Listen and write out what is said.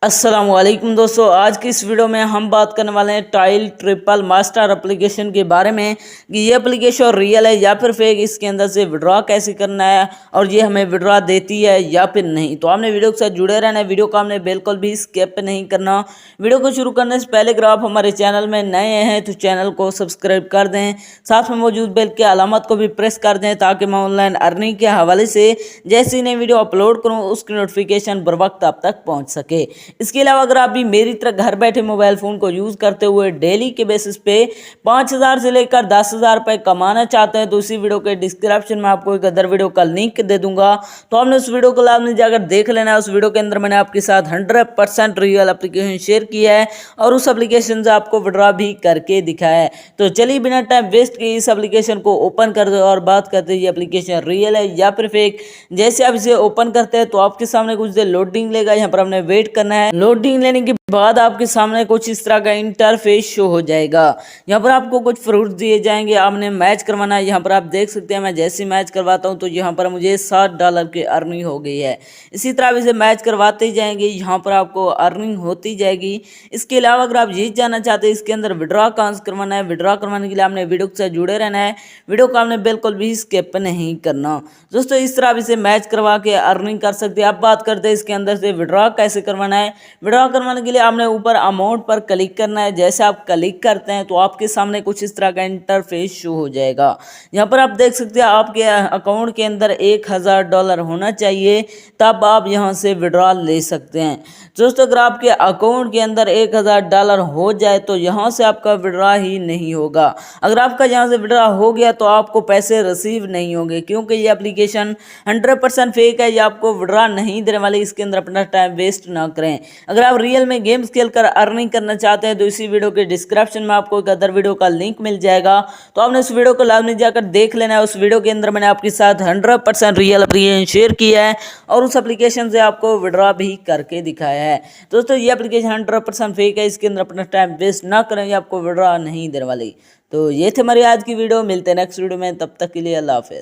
अस्सलामुअलैकुम दोस्तों, आज की इस वीडियो में हम बात करने वाले हैं टाइल ट्रिपल मास्टर एप्लीकेशन के बारे में कि ये एप्लीकेशन रियल है या फिर फेक, इसके अंदर से विड्रॉ कैसे करना है और ये हमें विड्रॉ देती है या फिर नहीं। तो आपने वीडियो के साथ जुड़े रहना है, वीडियो को आपने बिल्कुल भी स्किप नहीं करना। वीडियो को शुरू करने से पहले अगर आप हमारे चैनल में नए हैं तो चैनल को सब्सक्राइब कर दें, साथ में मौजूद बेल के अलामत को भी प्रेस कर दें ताकि मैं ऑनलाइन अर्निंग के हवाले से जैसी नई वीडियो अपलोड करूँ उसकी नोटिफिकेशन बर वक्त आप तक पहुँच सके। इसके अलावा अगर आप भी मेरी तरह घर बैठे मोबाइल फ़ोन को यूज़ करते हुए डेली के बेसिस पे 5,000 से लेकर 10,000 रुपये कमाना चाहते हैं तो इसी वीडियो के डिस्क्रिप्शन में आपको एक अदर वीडियो का लिंक दे दूंगा, तो आपने उस वीडियो को लाभ नहीं जाकर देख लेना है। उस वीडियो के अंदर मैंने आपके साथ 100% रियल एप्लीकेशन शेयर किया है और उस एप्लीकेशन से आपको विड्रॉ भी करके दिखाया है। तो चलिए बिना टाइम वेस्ट किए इस एप्लीकेशन को ओपन कर दो और बात करते हैं ये एप्लीकेशन रियल है या फिर फेक। जैसे आप इसे ओपन करते हैं तो आपके सामने कुछ देर लोडिंग लेगा, यहाँ पर हमने वेट करना है। लोडिंग लेने के बाद आपके सामने कुछ इस तरह का इंटरफेस शो हो जाएगा। यहाँ पर आपको कुछ फ्रूट्स दिए जाएंगे, आपने मैच करवाना है। यहाँ पर आप देख सकते हैं मैं जैसे मैच करवाता हूँ तो यहाँ पर मुझे $7 की अर्निंग हो गई है। इसी तरह आप इसे मैच करवाते ही जाएंगे, यहाँ पर आपको अर्निंग होती जाएगी। इसके अलावा अगर आप जीत जाना चाहते हैं इसके अंदर विड्रॉ कहाँ से करवाना है, विड्रॉ करवाने के लिए आपने वीडियो के साथ जुड़े रहना है, वीडियो को आपने बिल्कुल भी स्किप नहीं करना। दोस्तों इस तरह आप इसे मैच करवा के अर्निंग कर सकते हैं। अब बात करते हैं इसके अंदर से विड्रॉ कैसे करवाना है। विड्रॉ करवाने के लिए आपने ऊपर अमाउंट पर क्लिक करना है। जैसे आप क्लिक करते हैं तो आपके सामने कुछ इस तरह का इंटरफेस शो हो जाएगा। यहाँ पर आप देख सकते हैं आपके अकाउंट के अंदर $1,000 होना चाहिए, तब आप यहाँ से विड्रॉ ले सकते हैं। दोस्तों अगर आपके अकाउंट के अंदर $1,000 हो जाए तो यहाँ से आपका विड्रॉ ही नहीं होगा। अगर आपका यहाँ से विड्रॉ हो गया तो आपको पैसे रिसीव नहीं होंगे, क्योंकि ये एप्लीकेशन 100% फेक है, ये आपको विड्रॉ नहीं देने वाली। इसके अंदर अपना टाइम वेस्ट ना करें। अगर आप रियल में गेम्स खेलकर अर्निंग करना चाहते हैं तो इसी वीडियो के डिस्क्रिप्शन में आपको एक अदर वीडियो का लिंक मिल जाएगा, तो आपने उस वीडियो को लाजमी जाकर देख लेना है। उस वीडियो के अंदर मैंने आपके साथ 100% रियल एप्लीकेशन शेयर किया है और उस एप्लीकेशन से आपको विड्रॉ भी करके दिखाया है। दोस्तों ये एप्लीकेशन 100% फेक है, इसके अंदर अपना टाइम वेस्ट ना करें, ये आपको विड्रॉ नहीं देने वाली। तो ये थे हमारी आज की वीडियो, मिलते हैं नेक्स्ट वीडियो में, तब तक के लिए अल्लाह हाफिज़।